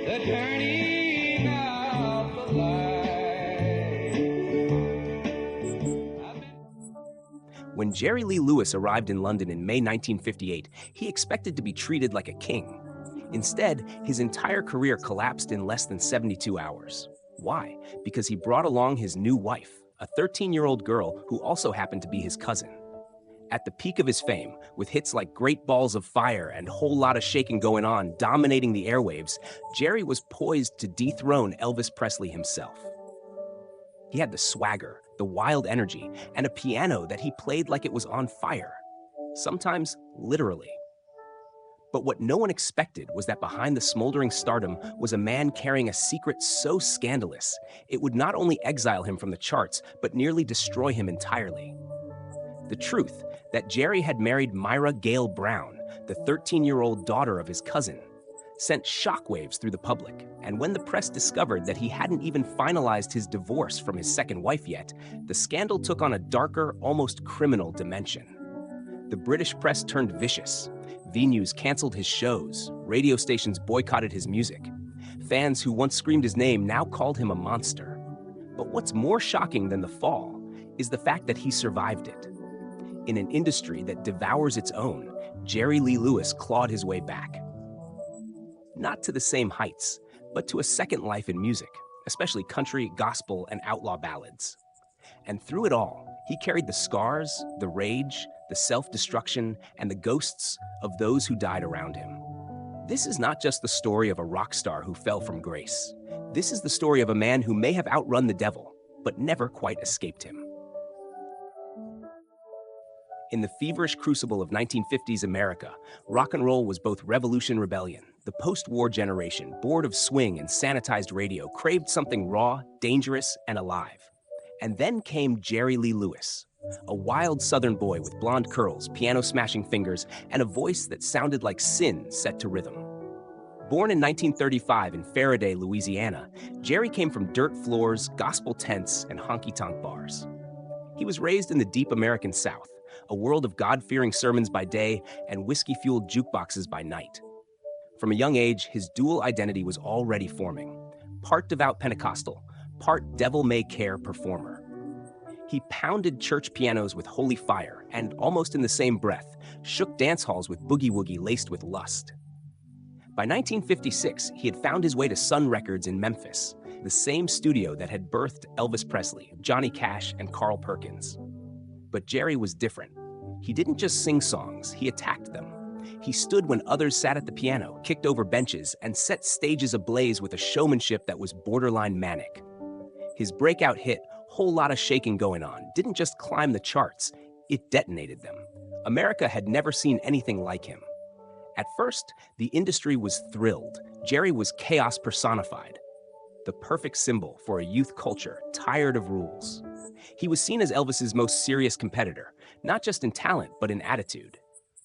the turning of the light. When Jerry Lee Lewis arrived in London in May 1958, he expected to be treated like a king. Instead, his entire career collapsed in less than 72 hours. Why? Because he brought along his new wife, a 13-year-old girl who also happened to be his cousin. At the peak of his fame, with hits like Great Balls of Fire and Whole Lotta Shakin' Going On dominating the airwaves, Jerry was poised to dethrone Elvis Presley himself. He had the swagger, the wild energy, and a piano that he played like it was on fire. Sometimes literally. But what no one expected was that behind the smoldering stardom was a man carrying a secret so scandalous, it would not only exile him from the charts, but nearly destroy him entirely. The truth that Jerry had married Myra Gale Brown, the 13-year-old daughter of his cousin, sent shockwaves through the public, and when the press discovered that he hadn't even finalized his divorce from his second wife yet, the scandal took on a darker, almost criminal dimension. The British press turned vicious. V-News canceled his shows, radio stations boycotted his music. Fans who once screamed his name now called him a monster. But what's more shocking than the fall is the fact that he survived it. In an industry that devours its own, Jerry Lee Lewis clawed his way back. Not to the same heights, but to a second life in music, especially country, gospel, and outlaw ballads. And through it all, he carried the scars, the rage, the self-destruction, and the ghosts of those who died around him. This is not just the story of a rock star who fell from grace. This is the story of a man who may have outrun the devil, but never quite escaped him. In the feverish crucible of 1950s America, rock and roll was both revolution rebellion. The post-war generation, bored of swing and sanitized radio, craved something raw, dangerous, and alive. And then came Jerry Lee Lewis, a wild Southern boy with blonde curls, piano-smashing fingers, and a voice that sounded like sin set to rhythm. Born in 1935 in Faraday, Louisiana, Jerry came from dirt floors, gospel tents, and honky-tonk bars. He was raised in the deep American South, a world of God-fearing sermons by day and whiskey-fueled jukeboxes by night. From a young age, his dual identity was already forming. Part devout Pentecostal, part devil-may-care performer. He pounded church pianos with holy fire and, almost in the same breath, shook dance halls with boogie-woogie laced with lust. By 1956, he had found his way to Sun Records in Memphis, the same studio that had birthed Elvis Presley, Johnny Cash, and Carl Perkins. But Jerry was different. He didn't just sing songs, he attacked them. He stood when others sat at the piano, kicked over benches, and set stages ablaze with a showmanship that was borderline manic. His breakout hit, Whole Lotta Shakin' Going On, didn't just climb the charts, it detonated them. America had never seen anything like him. At first, the industry was thrilled. Jerry was chaos personified, the perfect symbol for a youth culture tired of rules. He was seen as Elvis's most serious competitor, not just in talent, but in attitude.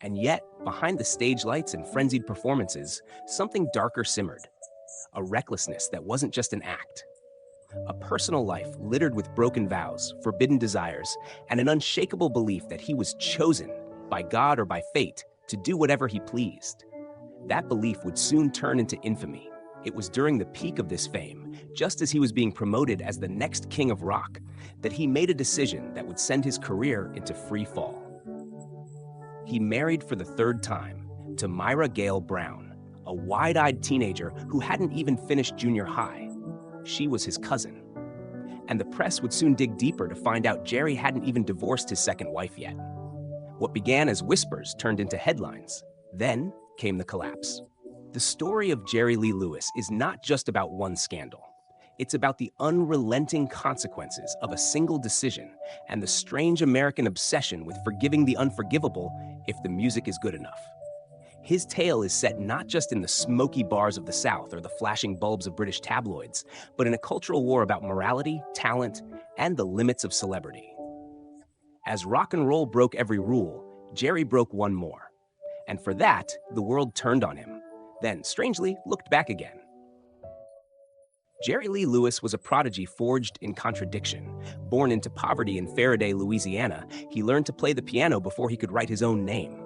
And yet, behind the stage lights and frenzied performances, something darker simmered. A recklessness that wasn't just an act. A personal life littered with broken vows, forbidden desires, and an unshakable belief that he was chosen, by God or by fate, to do whatever he pleased. That belief would soon turn into infamy. It was during the peak of this fame, just as he was being promoted as the next king of rock, that he made a decision that would send his career into free fall. He married for the third time to Myra Gale Brown, a wide-eyed teenager who hadn't even finished junior high. She was his cousin. And the press would soon dig deeper to find out Jerry hadn't even divorced his second wife yet. What began as whispers turned into headlines. Then came the collapse. The story of Jerry Lee Lewis is not just about one scandal. It's about the unrelenting consequences of a single decision and the strange American obsession with forgiving the unforgivable if the music is good enough. His tale is set not just in the smoky bars of the South or the flashing bulbs of British tabloids, but in a cultural war about morality, talent, and the limits of celebrity. As rock and roll broke every rule, Jerry broke one more. And for that, the world turned on him. Then, strangely, looked back again. Jerry Lee Lewis was a prodigy forged in contradiction. Born into poverty in Faraday, Louisiana, he learned to play the piano before he could write his own name.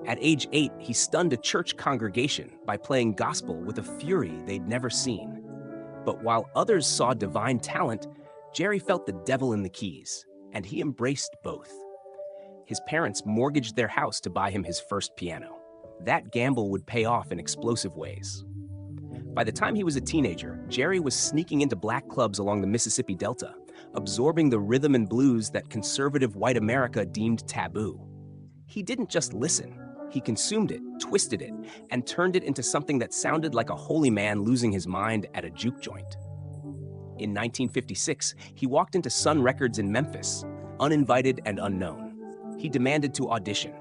At age 8, he stunned a church congregation by playing gospel with a fury they'd never seen. But while others saw divine talent, Jerry felt the devil in the keys, and he embraced both. His parents mortgaged their house to buy him his first piano. That gamble would pay off in explosive ways. By the time he was a teenager, Jerry was sneaking into black clubs along the Mississippi Delta, absorbing the rhythm and blues that conservative white America deemed taboo. He didn't just listen. He consumed it, twisted it, and turned it into something that sounded like a holy man losing his mind at a juke joint. In 1956, he walked into Sun Records in Memphis, uninvited and unknown. He demanded to audition.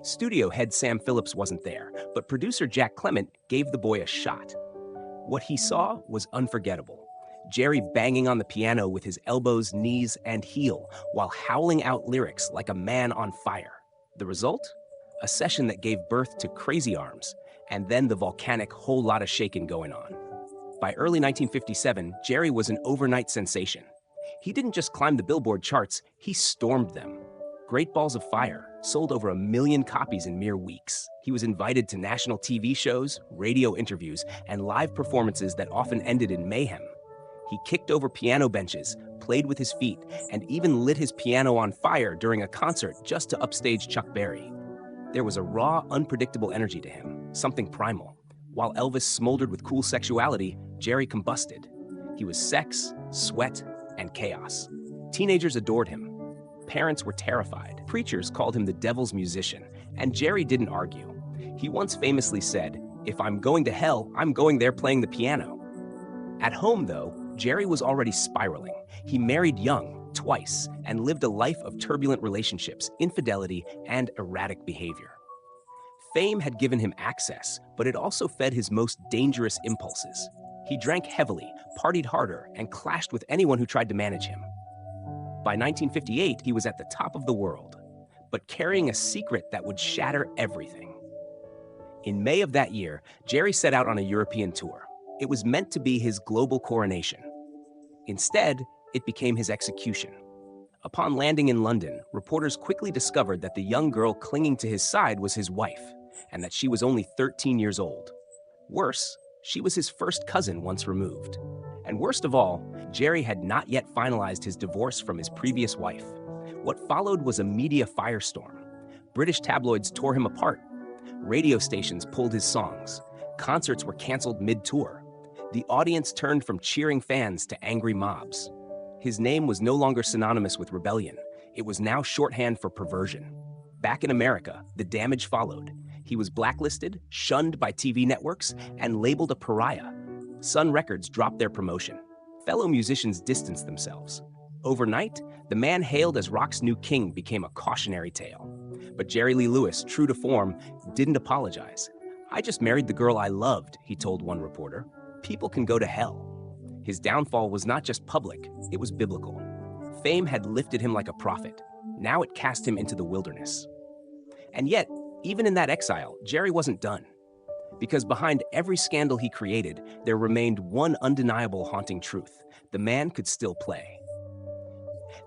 Studio head Sam Phillips wasn't there, but producer Jack Clement gave the boy a shot. What he saw was unforgettable. Jerry banging on the piano with his elbows, knees, and heel while howling out lyrics like a man on fire. The result? A session that gave birth to Crazy Arms, and then the volcanic Whole Lotta Shakin' going on. By early 1957, Jerry was an overnight sensation. He didn't just climb the Billboard charts, he stormed them. Great Balls of Fire sold over 1 million copies in mere weeks. He was invited to national TV shows, radio interviews, and live performances that often ended in mayhem. He kicked over piano benches, played with his feet, and even lit his piano on fire during a concert just to upstage Chuck Berry. There was a raw, unpredictable energy to him, something primal. While Elvis smoldered with cool sexuality, Jerry combusted. He was sex, sweat, and chaos. Teenagers adored him. Parents were terrified. Preachers called him the devil's musician, and Jerry didn't argue. He once famously said, "If I'm going to hell, I'm going there playing the piano." At home, though, Jerry was already spiraling. He married young, twice, and lived a life of turbulent relationships, infidelity, and erratic behavior. Fame had given him access, but it also fed his most dangerous impulses. He drank heavily, partied harder, and clashed with anyone who tried to manage him. By 1958, he was at the top of the world, but carrying a secret that would shatter everything. In May of that year, Jerry set out on a European tour. It was meant to be his global coronation. Instead, it became his execution. Upon landing in London, reporters quickly discovered that the young girl clinging to his side was his wife, and that she was only 13 years old. Worse, she was his first cousin once removed. And worst of all, Jerry had not yet finalized his divorce from his previous wife. What followed was a media firestorm. British tabloids tore him apart. Radio stations pulled his songs. Concerts were canceled mid-tour. The audience turned from cheering fans to angry mobs. His name was no longer synonymous with rebellion. It was now shorthand for perversion. Back in America, the damage followed. He was blacklisted, shunned by TV networks, and labeled a pariah. Sun Records dropped their promotion. Fellow musicians distanced themselves. Overnight, the man hailed as rock's new king became a cautionary tale. But Jerry Lee Lewis, true to form, didn't apologize. "I just married the girl I loved," he told one reporter. "People can go to hell." His downfall was not just public, it was biblical. Fame had lifted him like a prophet. Now it cast him into the wilderness. And yet, even in that exile, Jerry wasn't done. Because behind every scandal he created, there remained one undeniable haunting truth: the man could still play.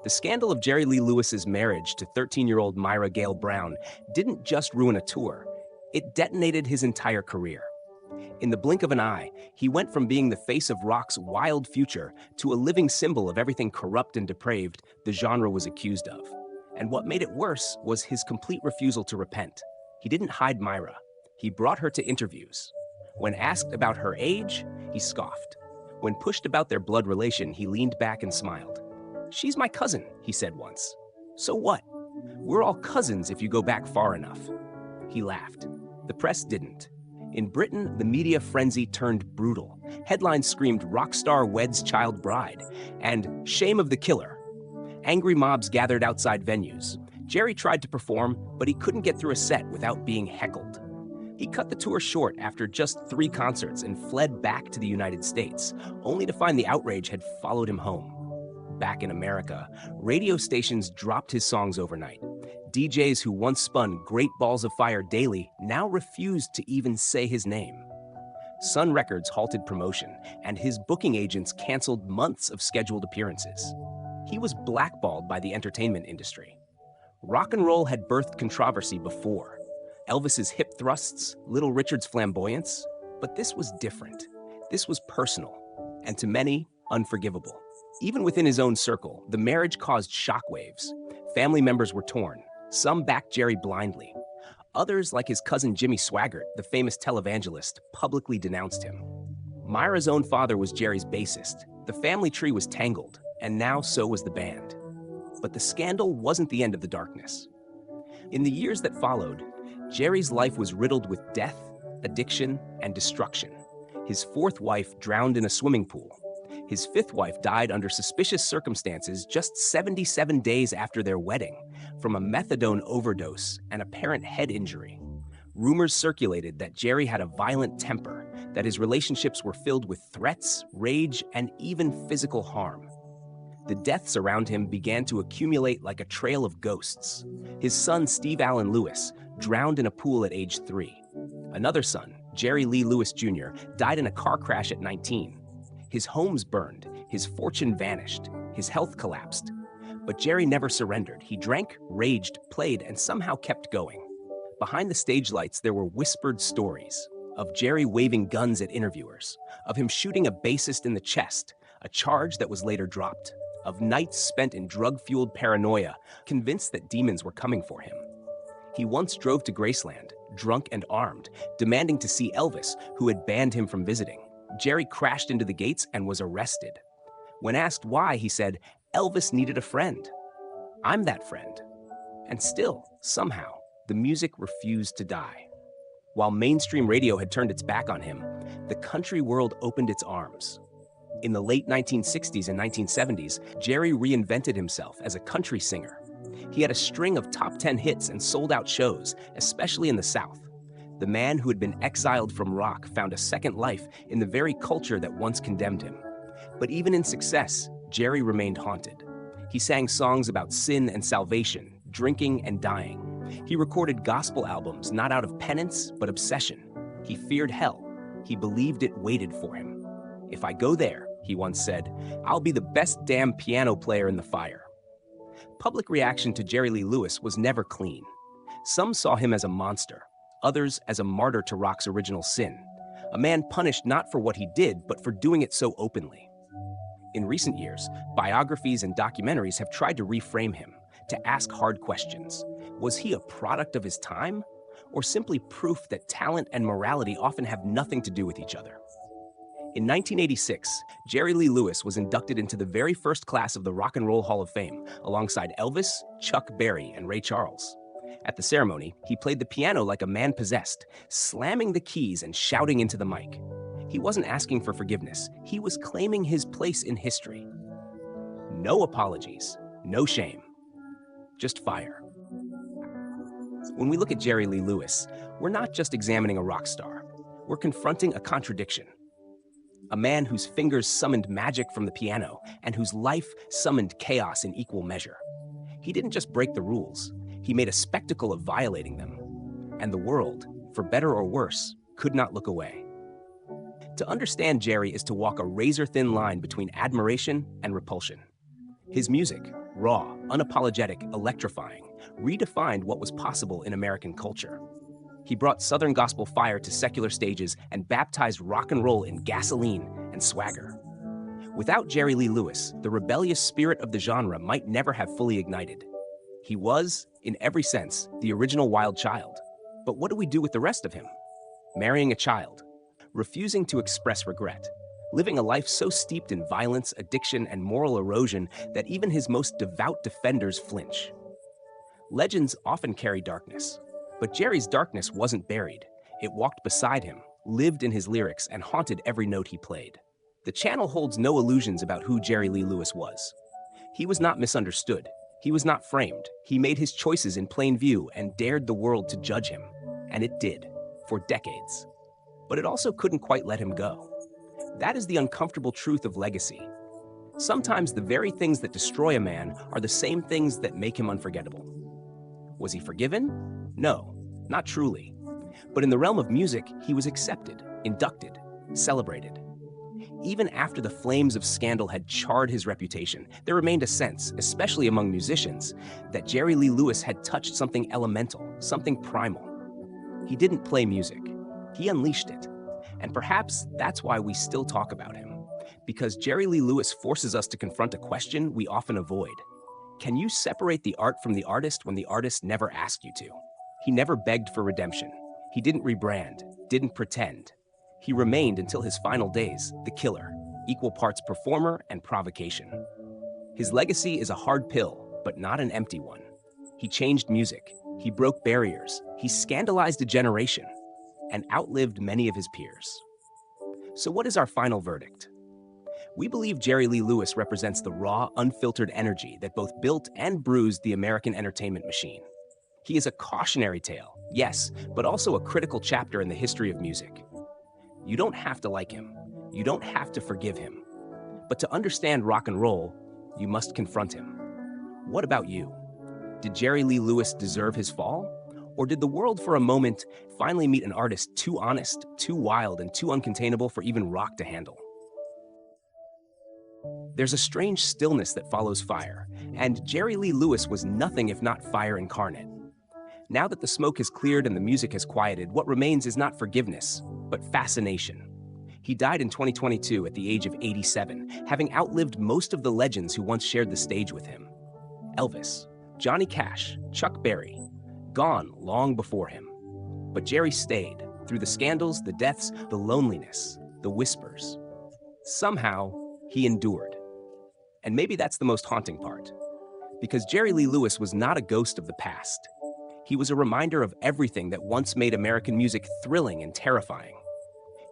The scandal of Jerry Lee Lewis's marriage to 13-year-old Myra Gale Brown didn't just ruin a tour, it detonated his entire career. In the blink of an eye, he went from being the face of rock's wild future to a living symbol of everything corrupt and depraved the genre was accused of. And what made it worse was his complete refusal to repent. He didn't hide Myra. He brought her to interviews. When asked about her age, he scoffed. When pushed about their blood relation, he leaned back and smiled. "She's my cousin," he said once. "So what? We're all cousins if you go back far enough." He laughed. The press didn't. In Britain, the media frenzy turned brutal. Headlines screamed "Rock star weds child bride" and "Shame of the killer." Angry mobs gathered outside venues. Jerry tried to perform, but he couldn't get through a set without being heckled. He cut the tour short after just 3 concerts and fled back to the United States, only to find the outrage had followed him home. Back in America, radio stations dropped his songs overnight. DJs who once spun Great Balls of Fire daily now refused to even say his name. Sun Records halted promotion, and his booking agents canceled months of scheduled appearances. He was blackballed by the entertainment industry. Rock and roll had birthed controversy before. Elvis's hip thrusts, Little Richard's flamboyance. But this was different. This was personal, and to many, unforgivable. Even within his own circle, the marriage caused shockwaves. Family members were torn. Some backed Jerry blindly. Others, like his cousin Jimmy Swaggart, the famous televangelist, publicly denounced him. Myra's own father was Jerry's bassist. The family tree was tangled, and now so was the band. But the scandal wasn't the end of the darkness. In the years that followed, Jerry's life was riddled with death, addiction, and destruction. His fourth wife drowned in a swimming pool. His fifth wife died under suspicious circumstances just 77 days after their wedding from a methadone overdose and apparent head injury. Rumors circulated that Jerry had a violent temper, that his relationships were filled with threats, rage, and even physical harm. The deaths around him began to accumulate like a trail of ghosts. His son, Steve Allen Lewis, drowned in a pool at age 3. Another son, Jerry Lee Lewis Jr., died in a car crash at 19. His homes burned, his fortune vanished, his health collapsed. But Jerry never surrendered. He drank, raged, played, and somehow kept going. Behind the stage lights, there were whispered stories of Jerry waving guns at interviewers, of him shooting a bassist in the chest, a charge that was later dropped, of nights spent in drug-fueled paranoia, convinced that demons were coming for him. He once drove to Graceland, drunk and armed, demanding to see Elvis, who had banned him from visiting. Jerry crashed into the gates and was arrested. When asked why, he said, "Elvis needed a friend. I'm that friend." And still, somehow, the music refused to die. While mainstream radio had turned its back on him, the country world opened its arms. In the late 1960s and 1970s, Jerry reinvented himself as a country singer. He had a string of top 10 hits and sold-out shows, especially in the South. The man who had been exiled from rock found a second life in the very culture that once condemned him. But even in success, Jerry remained haunted. He sang songs about sin and salvation, drinking and dying. He recorded gospel albums not out of penance, but obsession. He feared hell. He believed it waited for him. "If I go there," he once said, "I'll be the best damn piano player in the fire." Public reaction to Jerry Lee Lewis was never clean. Some saw him as a monster, others as a martyr to rock's original sin, a man punished not for what he did, but for doing it so openly. In recent years, biographies and documentaries have tried to reframe him, to ask hard questions. Was he a product of his time, or simply proof that talent and morality often have nothing to do with each other? In 1986, Jerry Lee Lewis was inducted into the very first class of the Rock and Roll Hall of Fame, alongside Elvis, Chuck Berry, and Ray Charles. At the ceremony, he played the piano like a man possessed, slamming the keys and shouting into the mic. He wasn't asking for forgiveness. He was claiming his place in history. No apologies, no shame, just fire. When we look at Jerry Lee Lewis, we're not just examining a rock star. We're confronting a contradiction. A man whose fingers summoned magic from the piano and whose life summoned chaos in equal measure. He didn't just break the rules. He made a spectacle of violating them. And the world, for better or worse, could not look away. To understand Jerry is to walk a razor-thin line between admiration and repulsion. His music, raw, unapologetic, electrifying, redefined what was possible in American culture. He brought Southern gospel fire to secular stages and baptized rock and roll in gasoline and swagger. Without Jerry Lee Lewis, the rebellious spirit of the genre might never have fully ignited. He was, in every sense, the original wild child. But what do we do with the rest of him? Marrying a child, refusing to express regret, living a life so steeped in violence, addiction, and moral erosion that even his most devout defenders flinch. Legends often carry darkness, but Jerry's darkness wasn't buried. It walked beside him, lived in his lyrics, and haunted every note he played. The channel holds no illusions about who Jerry Lee Lewis was. He was not misunderstood. He was not framed. He made his choices in plain view and dared the world to judge him. And it did, for decades. But it also couldn't quite let him go. That is the uncomfortable truth of legacy. Sometimes the very things that destroy a man are the same things that make him unforgettable. Was he forgiven? No, not truly. But in the realm of music, he was accepted, inducted, celebrated. Even after the flames of scandal had charred his reputation, there remained a sense, especially among musicians, that Jerry Lee Lewis had touched something elemental, something primal. He didn't play music, he unleashed it. And perhaps that's why we still talk about him. Because Jerry Lee Lewis forces us to confront a question we often avoid. Can you separate the art from the artist when the artist never asked you to? He never begged for redemption. He didn't rebrand, didn't pretend. He remained until his final days, the killer, equal parts performer and provocation. His legacy is a hard pill, but not an empty one. He changed music, he broke barriers, he scandalized a generation, and outlived many of his peers. So what is our final verdict? We believe Jerry Lee Lewis represents the raw, unfiltered energy that both built and bruised the American entertainment machine. He is a cautionary tale, yes, but also a critical chapter in the history of music. You don't have to like him. You don't have to forgive him. But to understand rock and roll, you must confront him. What about you? Did Jerry Lee Lewis deserve his fall? Or did the world for a moment finally meet an artist too honest, too wild, and too uncontainable for even rock to handle? There's a strange stillness that follows fire, and Jerry Lee Lewis was nothing if not fire incarnate. Now that the smoke has cleared and the music has quieted, what remains is not forgiveness, but fascination. He died in 2022 at the age of 87, having outlived most of the legends who once shared the stage with him. Elvis, Johnny Cash, Chuck Berry, gone long before him. But Jerry stayed, through the scandals, the deaths, the loneliness, the whispers. Somehow, he endured. And maybe that's the most haunting part. Because Jerry Lee Lewis was not a ghost of the past. He was a reminder of everything that once made American music thrilling and terrifying.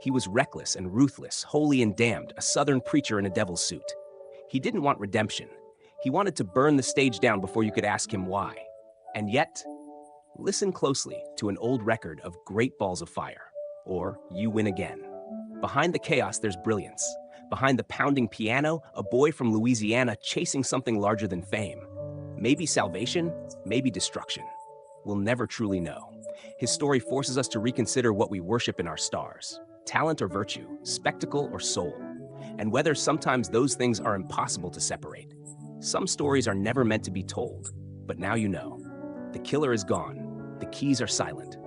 He was reckless and ruthless, holy and damned, a Southern preacher in a devil's suit. He didn't want redemption. He wanted to burn the stage down before you could ask him why. And yet, listen closely to an old record of Great Balls of Fire, or You Win Again. Behind the chaos, there's brilliance. Behind the pounding piano, a boy from Louisiana chasing something larger than fame. Maybe salvation, maybe destruction. We'll never truly know. His story forces us to reconsider what we worship in our stars. Talent or virtue, spectacle or soul. And whether sometimes those things are impossible to separate. Some stories are never meant to be told, but now you know. The killer is gone. The keys are silent.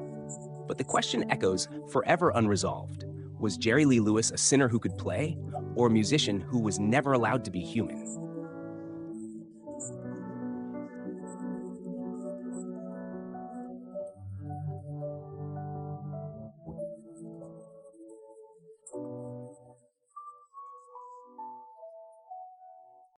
But the question echoes, forever unresolved. Was Jerry Lee Lewis a sinner who could play, or a musician who was never allowed to be human?